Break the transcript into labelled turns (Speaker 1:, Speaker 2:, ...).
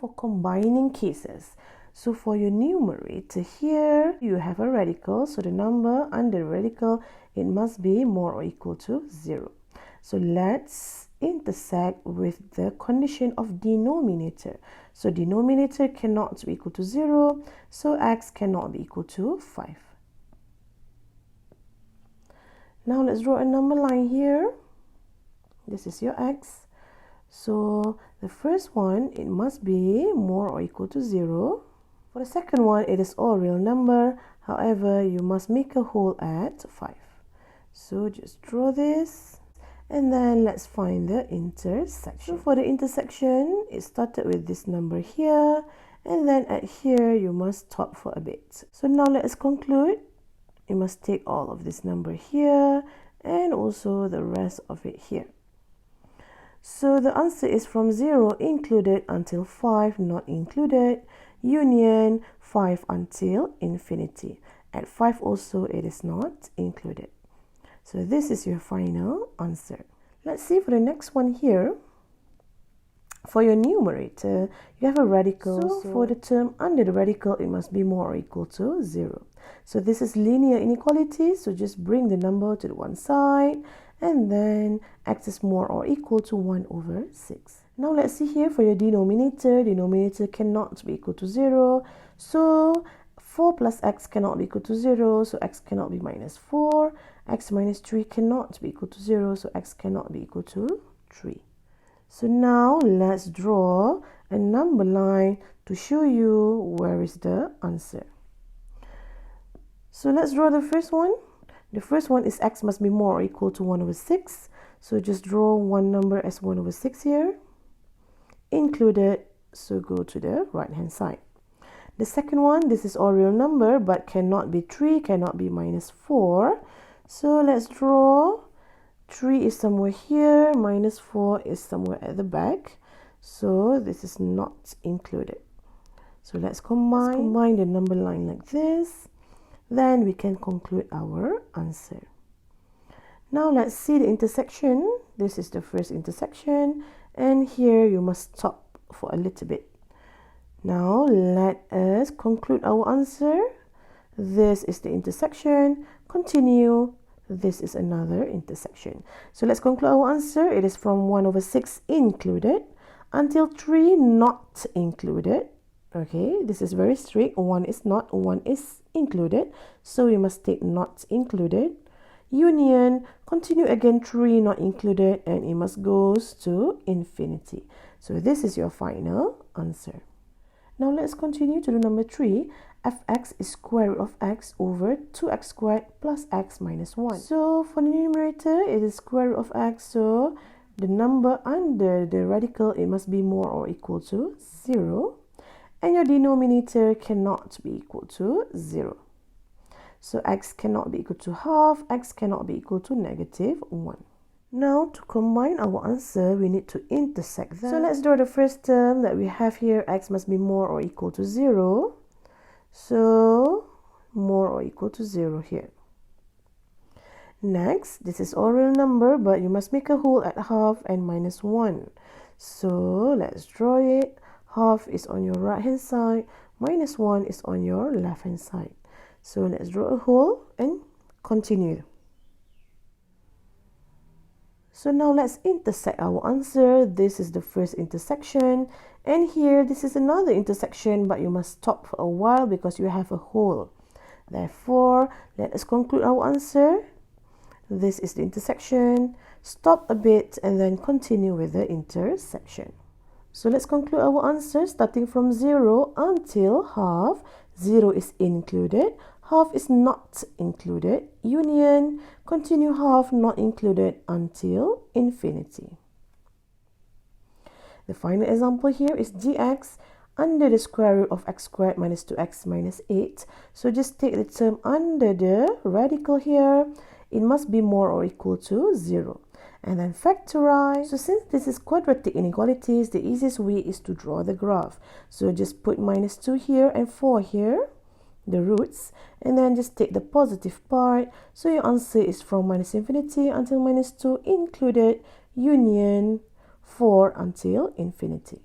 Speaker 1: for combining cases. So for your numerator here, you have a radical. So the number under the radical, it must be more or equal to 0. So let's intersect with the condition of denominator. So denominator cannot be equal to 0. So x cannot be equal to 5. Now let's draw a number line here. This is your x. So the first one, it must be more or equal to 0. For the second one, it is all real number. However, you must make a whole at 5. So just draw this. And then let's find the intersection. So for the intersection, it started with this number here. And then at here, you must stop for a bit. So now let's conclude. You must take all of this number here and also the rest of it here. So the answer is from 0 included until 5 not included, union 5 until infinity. At 5 also it is not included. So this is your final answer. Let's see for the next one here. For your numerator, you have a radical. So for the term under the radical, it must be more or equal to 0. So this is linear inequality. So just bring the number to the one side. And then x is more or equal to 1 over 6. Now let's see here for your denominator. Denominator cannot be equal to 0. So 4 plus x cannot be equal to 0. So x cannot be minus 4. X minus 3 cannot be equal to 0. So x cannot be equal to 3. So now let's draw a number line to show you where is the answer. So let's draw the first one. The first one is x must be more or equal to 1 over 6. So just draw one number as 1 over 6 here. Included, so go to the right hand side. The second one, this is all real number but cannot be 3, cannot be minus 4. So let's draw. 3 is somewhere here, minus 4 is somewhere at the back. So this is not included. So let's combine the number line like this. Then we can conclude our answer. Now let's see the intersection. This is the first intersection. And here you must stop for a little bit. Now let us conclude our answer. This is the intersection. Continue. This is another intersection. So let's conclude our answer. It is from 1 over 6 included until 3 not included. Okay, this is very strict. 1 is not, 1 is included. So we must take not included. Union, continue again, 3 not included, and it must go to infinity. So this is your final answer. Now let's continue to do number 3. Fx is square root of x over 2x squared plus x minus 1. So for the numerator, it is square root of x. So the number under the radical, it must be more or equal to 0. And your denominator cannot be equal to 0. So x cannot be equal to half, x cannot be equal to negative 1. Now to combine our answer, we need to intersect that. So let's draw the first term that we have here. X must be more or equal to 0. So more or equal to 0 here. Next, this is all real number, but you must make a whole at half and minus 1. So let's draw it. Half is on your right hand side, minus 1 is on your left hand side. So let's draw a whole and continue. So now let's intersect our answer. This is the first intersection. And here, this is another intersection, but you must stop for a while because you have a hole. Therefore, let us conclude our answer. This is the intersection. Stop a bit and then continue with the intersection. So let's conclude our answer starting from 0 until half. 0 is included. Half is not included. Union, continue half not included until infinity. The final example here is dx under the square root of x squared minus 2x minus 8. So just take the term under the radical here. It must be more or equal to 0. And then factorize. So since this is quadratic inequalities, the easiest way is to draw the graph. So just put minus 2 here and 4 here, the roots, and then just take the positive part. So your answer is from minus infinity until minus 2 included, union 4 until infinity.